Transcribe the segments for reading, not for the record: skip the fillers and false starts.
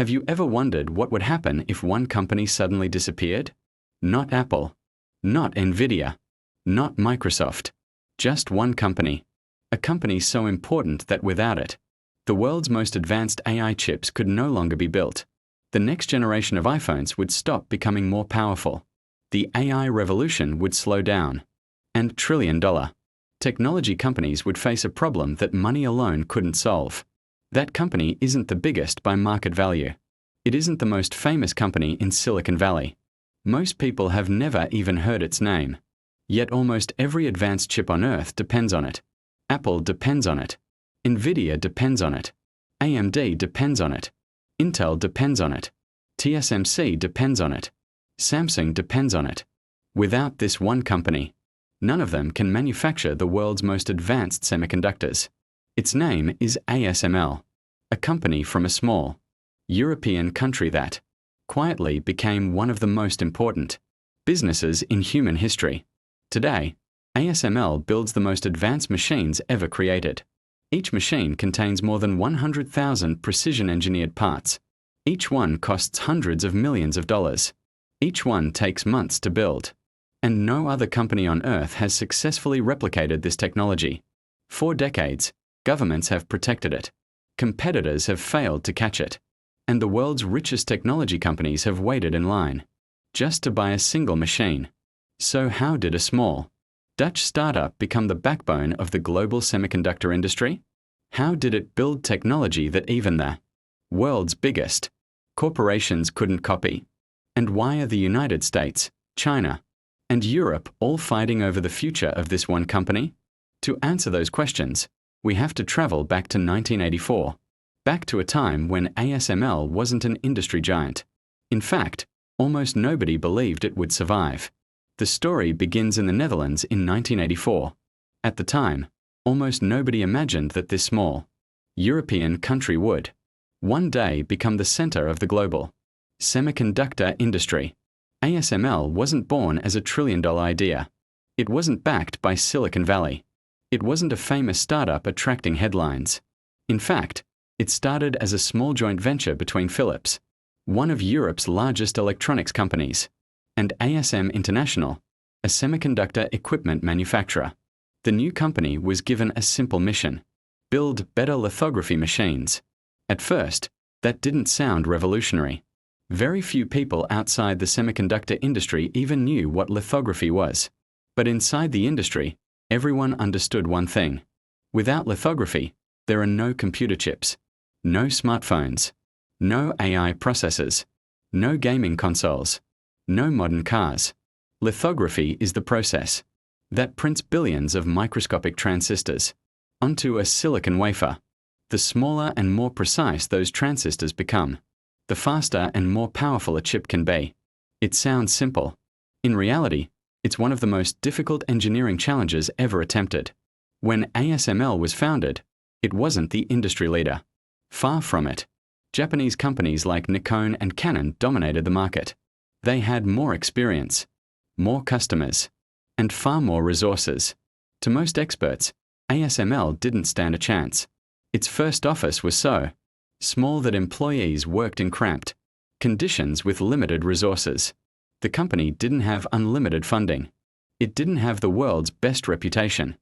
Have you ever wondered what would happen if one company suddenly disappeared? Not Apple. Not NVIDIA. Not Microsoft. Just one company. A company so important that without it, the world's most advanced AI chips could no longer be built. The next generation of iPhones would stop becoming more powerful. The AI revolution would slow down. And trillion-dollar technology companies would face a problem that money alone couldn't solve. That company isn't the biggest by market value. It isn't the most famous company in Silicon Valley. Most people have never even heard its name. Yet almost every advanced chip on Earth depends on it. Apple depends on it. NVIDIA depends on it. AMD depends on it. Intel depends on it. TSMC depends on it. Samsung depends on it. Without this one company, none of them can manufacture the world's most advanced semiconductors. Its name is ASML, a company from a small European country that quietly became one of the most important businesses in human history. Today, ASML builds the most advanced machines ever created. Each machine contains more than 100,000 precision-engineered parts. Each one costs hundreds of millions of dollars. Each one takes months to build. And no other company on Earth has successfully replicated this technology. For decades, governments have protected it. Competitors have failed to catch it. And the world's richest technology companies have waited in line just to buy a single machine. So how did a small Dutch startup become the backbone of the global semiconductor industry? How did it build technology that even the world's biggest corporations couldn't copy? And why are the United States, China, and Europe all fighting over the future of this one company? To answer those questions, we have to travel back to 1984, back to a time when ASML wasn't an industry giant. In fact, almost nobody believed it would survive. The story begins in the Netherlands in 1984. At the time, almost nobody imagined that this small European country would one day become the center of the global semiconductor industry. ASML wasn't born as a trillion-dollar idea. It wasn't backed by Silicon Valley. It wasn't a famous startup attracting headlines. In fact, it started as a small joint venture between Philips, one of Europe's largest electronics companies, and ASM International, a semiconductor equipment manufacturer. The new company was given a simple mission: build better lithography machines. At first, that didn't sound revolutionary. Very few people outside the semiconductor industry even knew what lithography was. But inside the industry, everyone understood one thing. Without lithography, there are no computer chips, no smartphones, no AI processors, no gaming consoles, no modern cars. Lithography is the process that prints billions of microscopic transistors onto a silicon wafer. The smaller and more precise those transistors become, the faster and more powerful a chip can be. It sounds simple. In reality, it's one of the most difficult engineering challenges ever attempted. When ASML was founded, it wasn't the industry leader. Far from it. Japanese companies like Nikon and Canon dominated the market. They had more experience, more customers, and far more resources. To most experts, ASML didn't stand a chance. Its first office was so small that employees worked in cramped conditions with limited resources. The company didn't have unlimited funding. It didn't have the world's best reputation.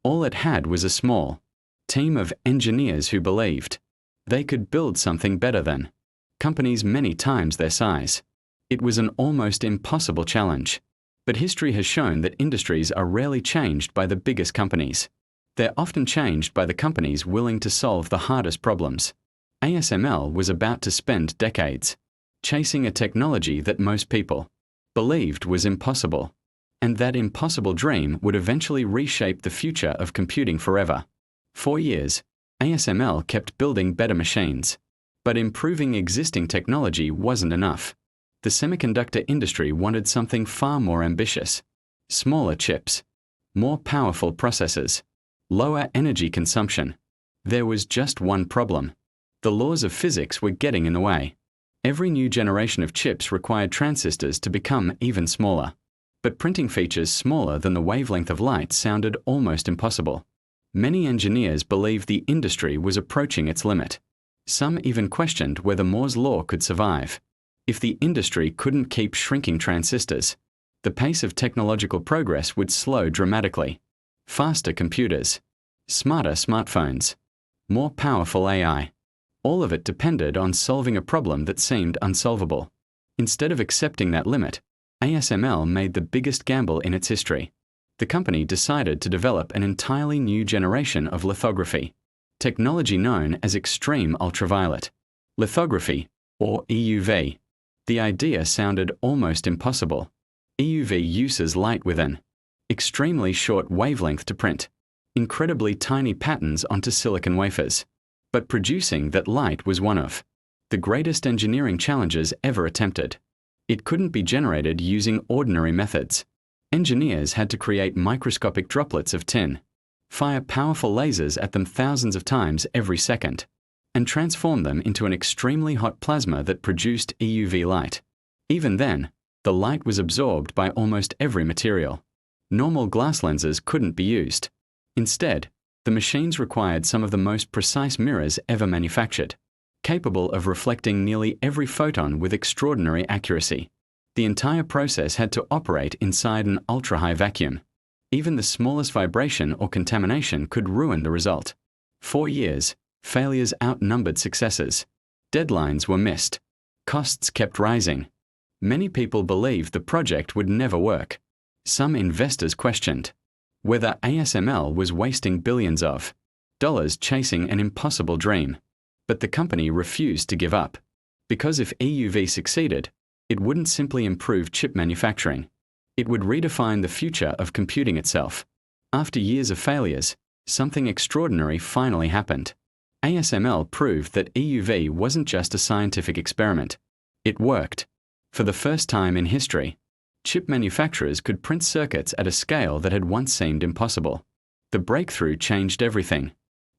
All it had was a small team of engineers who believed they could build something better than companies many times their size. It was an almost impossible challenge. But history has shown that industries are rarely changed by the biggest companies. They're often changed by the companies willing to solve the hardest problems. ASML was about to spend decades chasing a technology that most people believed was impossible, and that impossible dream would eventually reshape the future of computing forever. For years, ASML kept building better machines, but improving existing technology wasn't enough. The semiconductor industry wanted something far more ambitious: smaller chips, more powerful processors, lower energy consumption. There was just one problem. The laws of physics were getting in the way. Every new generation of chips required transistors to become even smaller. But printing features smaller than the wavelength of light sounded almost impossible. Many engineers believed the industry was approaching its limit. Some even questioned whether Moore's law could survive. If the industry couldn't keep shrinking transistors, the pace of technological progress would slow dramatically. Faster computers, smarter smartphones, more powerful AI. All of it depended on solving a problem that seemed unsolvable. Instead of accepting that limit, ASML made the biggest gamble in its history. The company decided to develop an entirely new generation of lithography, technology known as extreme ultraviolet lithography, or EUV. The idea sounded almost impossible. EUV uses light with an extremely short wavelength to print incredibly tiny patterns onto silicon wafers. But producing that light was one of the greatest engineering challenges ever attempted. It couldn't be generated using ordinary methods. Engineers had to create microscopic droplets of tin, fire powerful lasers at them thousands of times every second, and transform them into an extremely hot plasma that produced EUV light. Even then, the light was absorbed by almost every material. Normal glass lenses couldn't be used. Instead, the machines required some of the most precise mirrors ever manufactured, capable of reflecting nearly every photon with extraordinary accuracy. The entire process had to operate inside an ultra-high vacuum. Even the smallest vibration or contamination could ruin the result. 4 years, failures outnumbered successes. Deadlines were missed. Costs kept rising. Many people believed the project would never work. Some investors questioned whether ASML was wasting billions of dollars chasing an impossible dream. But the company refused to give up. Because if EUV succeeded, it wouldn't simply improve chip manufacturing. It would redefine the future of computing itself. After years of failures, something extraordinary finally happened. ASML proved that EUV wasn't just a scientific experiment. It worked. For the first time in history, chip manufacturers could print circuits at a scale that had once seemed impossible. The breakthrough changed everything.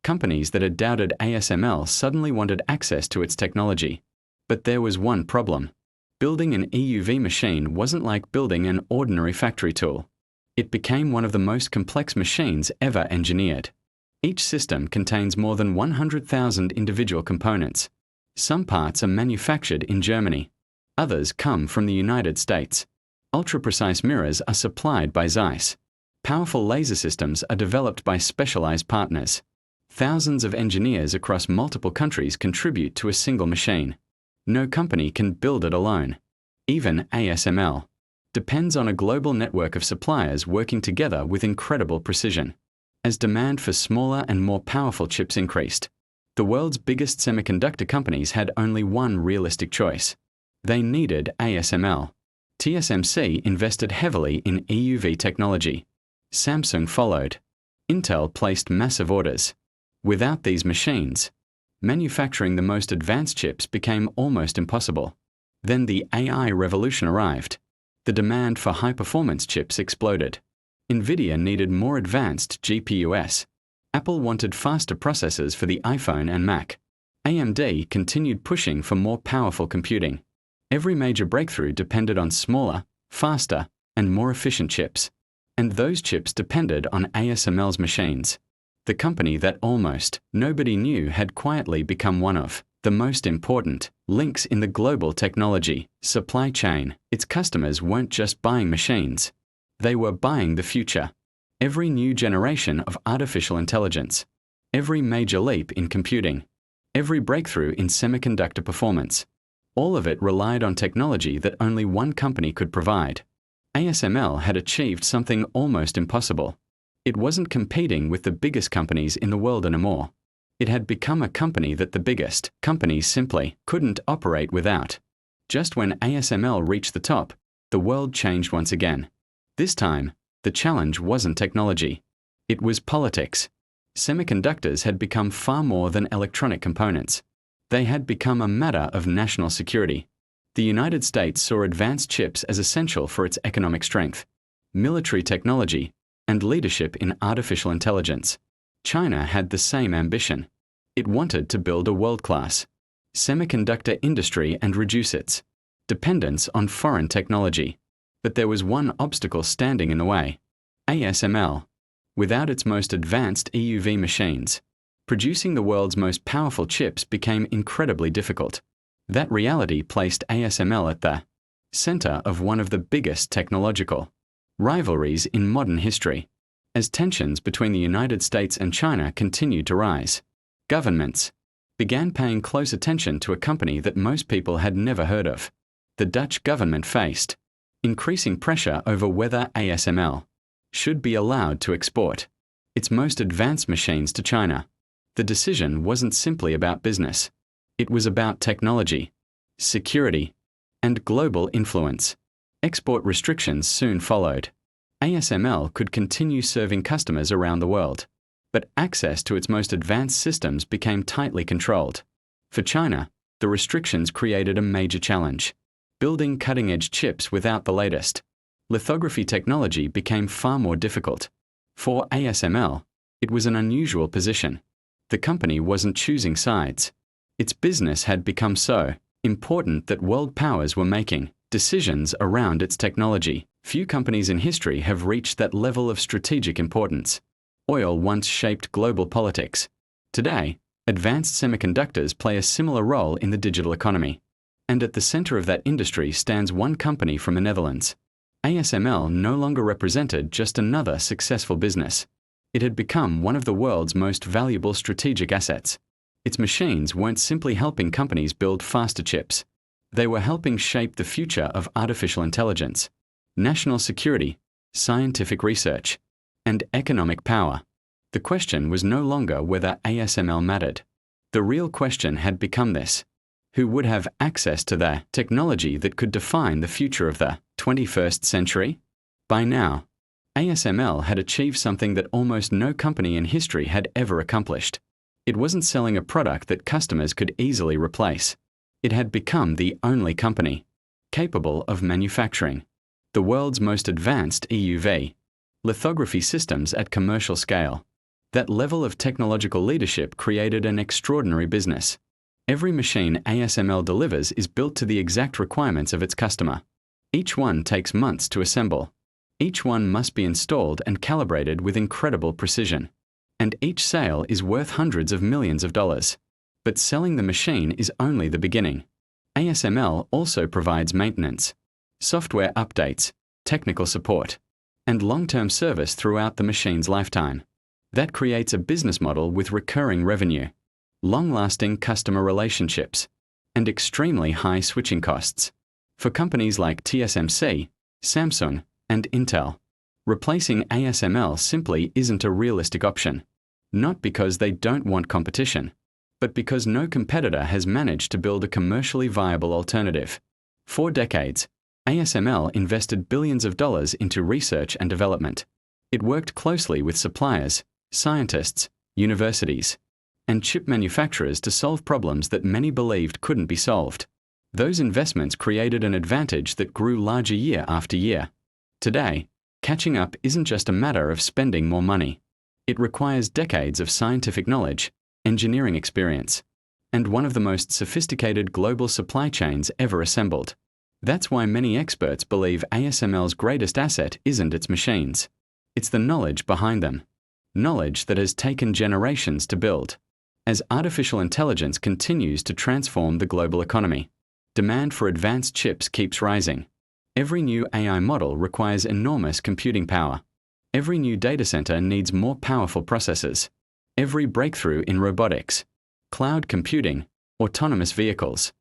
Companies that had doubted ASML suddenly wanted access to its technology. But there was one problem. Building an EUV machine wasn't like building an ordinary factory tool. It became one of the most complex machines ever engineered. Each system contains more than 100,000 individual components. Some parts are manufactured in Germany. Others come from the United States. Ultra-precise mirrors are supplied by Zeiss. Powerful laser systems are developed by specialized partners. Thousands of engineers across multiple countries contribute to a single machine. No company can build it alone. Even ASML depends on a global network of suppliers working together with incredible precision. As demand for smaller and more powerful chips increased, the world's biggest semiconductor companies had only one realistic choice. They needed ASML. TSMC invested heavily in EUV technology. Samsung followed. Intel placed massive orders. Without these machines, manufacturing the most advanced chips became almost impossible. Then the AI revolution arrived. The demand for high-performance chips exploded. NVIDIA needed more advanced GPUs. Apple wanted faster processors for the iPhone and Mac. AMD continued pushing for more powerful computing. Every major breakthrough depended on smaller, faster, and more efficient chips. And those chips depended on ASML's machines. The company that almost nobody knew had quietly become one of the most important links in the global technology supply chain. Its customers weren't just buying machines. They were buying the future. Every new generation of artificial intelligence. Every major leap in computing. Every breakthrough in semiconductor performance. All of it relied on technology that only one company could provide. ASML had achieved something almost impossible. It wasn't competing with the biggest companies in the world anymore. It had become a company that the biggest companies simply couldn't operate without. Just when ASML reached the top, the world changed once again. This time, the challenge wasn't technology. It was politics. Semiconductors had become far more than electronic components. They had become a matter of national security. The United States saw advanced chips as essential for its economic strength, military technology, and leadership in artificial intelligence. China had the same ambition. It wanted to build a world-class semiconductor industry and reduce its dependence on foreign technology. But there was one obstacle standing in the way: ASML. Without its most advanced EUV machines, Producing the world's most powerful chips became incredibly difficult. That reality placed ASML at the center of one of the biggest technological rivalries in modern history. As tensions between the United States and China continued to rise, governments began paying close attention to a company that most people had never heard of. The Dutch government faced increasing pressure over whether ASML should be allowed to export its most advanced machines to China. The decision wasn't simply about business. It was about technology, security, and global influence. Export restrictions soon followed. ASML could continue serving customers around the world, but access to its most advanced systems became tightly controlled. For China, the restrictions created a major challenge. Building cutting-edge chips without the latest lithography technology became far more difficult. For ASML, it was an unusual position. The company wasn't choosing sides. Its business had become so important that world powers were making decisions around its technology. Few companies in history have reached that level of strategic importance. Oil once shaped global politics. Today, advanced semiconductors play a similar role in the digital economy. And at the center of that industry stands one company from the Netherlands. ASML no longer represented just another successful business. It had become one of the world's most valuable strategic assets. Its machines weren't simply helping companies build faster chips. They were helping shape the future of artificial intelligence, national security, scientific research, and economic power. The question was no longer whether ASML mattered. The real question had become this: who would have access to the technology that could define the future of the 21st century? By now, ASML had achieved something that almost no company in history had ever accomplished. It wasn't selling a product that customers could easily replace. It had become the only company capable of manufacturing the world's most advanced EUV lithography systems at commercial scale. That level of technological leadership created an extraordinary business. Every machine ASML delivers is built to the exact requirements of its customer. Each one takes months to assemble. Each one must be installed and calibrated with incredible precision. And each sale is worth hundreds of millions of dollars. But selling the machine is only the beginning. ASML also provides maintenance, software updates, technical support, and long-term service throughout the machine's lifetime. That creates a business model with recurring revenue, long-lasting customer relationships, and extremely high switching costs. For companies like TSMC, Samsung, and Intel, replacing ASML simply isn't a realistic option. Not because they don't want competition, but because no competitor has managed to build a commercially viable alternative. For decades, ASML invested billions of dollars into research and development. It worked closely with suppliers, scientists, universities, and chip manufacturers to solve problems that many believed couldn't be solved. Those investments created an advantage that grew larger year after year. Today, catching up isn't just a matter of spending more money. It requires decades of scientific knowledge, engineering experience, and one of the most sophisticated global supply chains ever assembled. That's why many experts believe ASML's greatest asset isn't its machines. It's the knowledge behind them. Knowledge that has taken generations to build. As artificial intelligence continues to transform the global economy, demand for advanced chips keeps rising. Every new AI model requires enormous computing power. Every new data center needs more powerful processors. Every breakthrough in robotics, cloud computing, autonomous vehicles,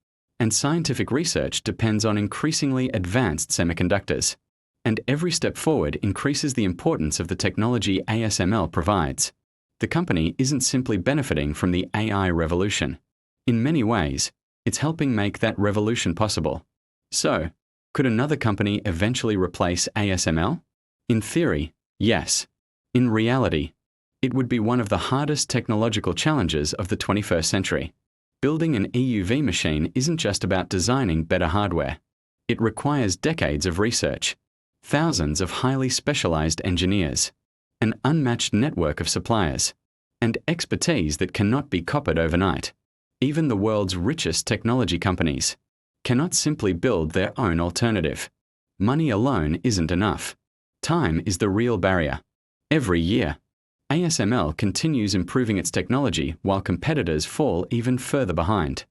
and scientific research depends on increasingly advanced semiconductors. And every step forward increases the importance of the technology ASML provides. The company isn't simply benefiting from the AI revolution. In many ways, it's helping make that revolution possible. So, could another company eventually replace ASML? In theory, yes. In reality, it would be one of the hardest technological challenges of the 21st century. Building an EUV machine isn't just about designing better hardware. It requires decades of research, thousands of highly specialized engineers, an unmatched network of suppliers, and expertise that cannot be copied overnight. Even the world's richest technology companies cannot simply build their own alternative. Money alone isn't enough. Time is the real barrier. Every year, ASML continues improving its technology while competitors fall even further behind.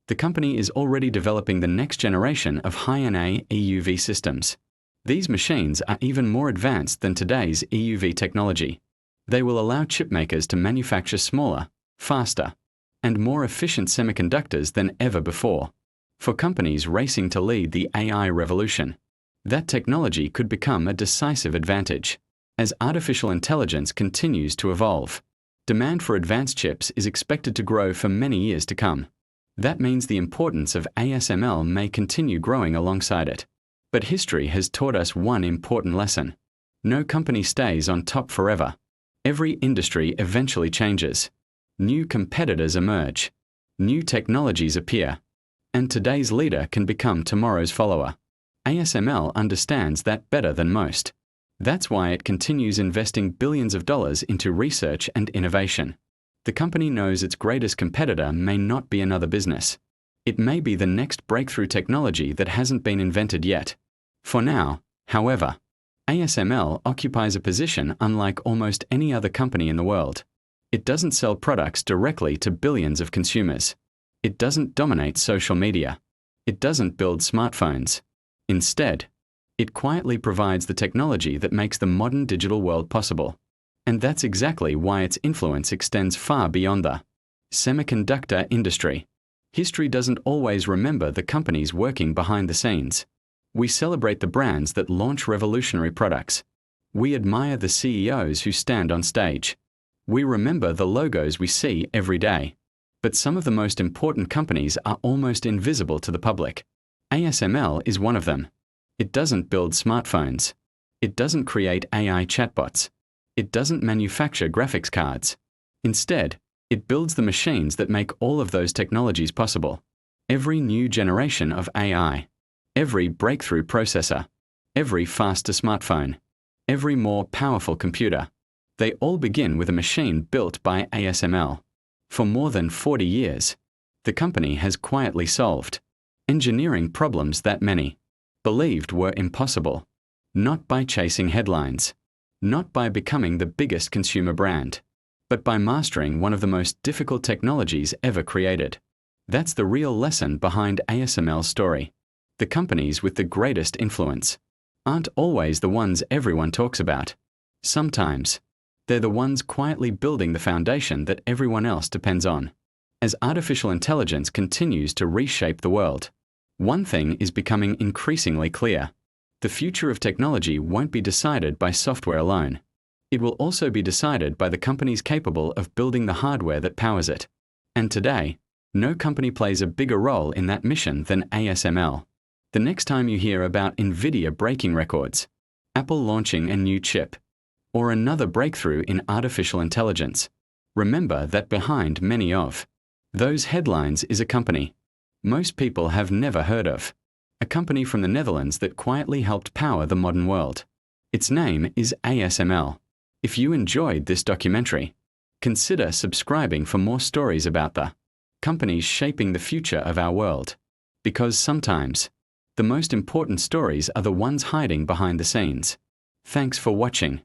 The company is already developing the next generation of high-NA EUV systems. These machines are even more advanced than today's EUV technology. They will allow chipmakers to manufacture smaller, faster, and more efficient semiconductors than ever before. For companies racing to lead the AI revolution, that technology could become a decisive advantage. As artificial intelligence continues to evolve, demand for advanced chips is expected to grow for many years to come. That means the importance of ASML may continue growing alongside it. But history has taught us one important lesson. No company stays on top forever. Every industry eventually changes. New competitors emerge. New technologies appear. And today's leader can become tomorrow's follower. ASML understands that better than most. That's why it continues investing billions of dollars into research and innovation. The company knows its greatest competitor may not be another business. It may be the next breakthrough technology that hasn't been invented yet. For now, however, ASML occupies a position unlike almost any other company in the world. It doesn't sell products directly to billions of consumers. It doesn't dominate social media. It doesn't build smartphones. Instead, it quietly provides the technology that makes the modern digital world possible. And that's exactly why its influence extends far beyond the semiconductor industry. History doesn't always remember the companies working behind the scenes. We celebrate the brands that launch revolutionary products. We admire the CEOs who stand on stage. We remember the logos we see every day. But some of the most important companies are almost invisible to the public. ASML is one of them. It doesn't build smartphones. It doesn't create AI chatbots. It doesn't manufacture graphics cards. Instead, it builds the machines that make all of those technologies possible. Every new generation of AI, every breakthrough processor, every faster smartphone, every more powerful computer, they all begin with a machine built by ASML. For more than 40 years, the company has quietly solved engineering problems that many believed were impossible, not by chasing headlines, not by becoming the biggest consumer brand, but by mastering one of the most difficult technologies ever created. That's the real lesson behind ASML's story. The companies with the greatest influence aren't always the ones everyone talks about. Sometimes, they're the ones quietly building the foundation that everyone else depends on. As artificial intelligence continues to reshape the world, one thing is becoming increasingly clear. The future of technology won't be decided by software alone. It will also be decided by the companies capable of building the hardware that powers it. And today, no company plays a bigger role in that mission than ASML. The next time you hear about NVIDIA breaking records, Apple launching a new chip, or another breakthrough in artificial intelligence, remember that behind many of those headlines is a company most people have never heard of. A company from the Netherlands that quietly helped power the modern world. Its name is ASML. If you enjoyed this documentary, consider subscribing for more stories about the companies shaping the future of our world. Because sometimes, the most important stories are the ones hiding behind the scenes. Thanks for watching.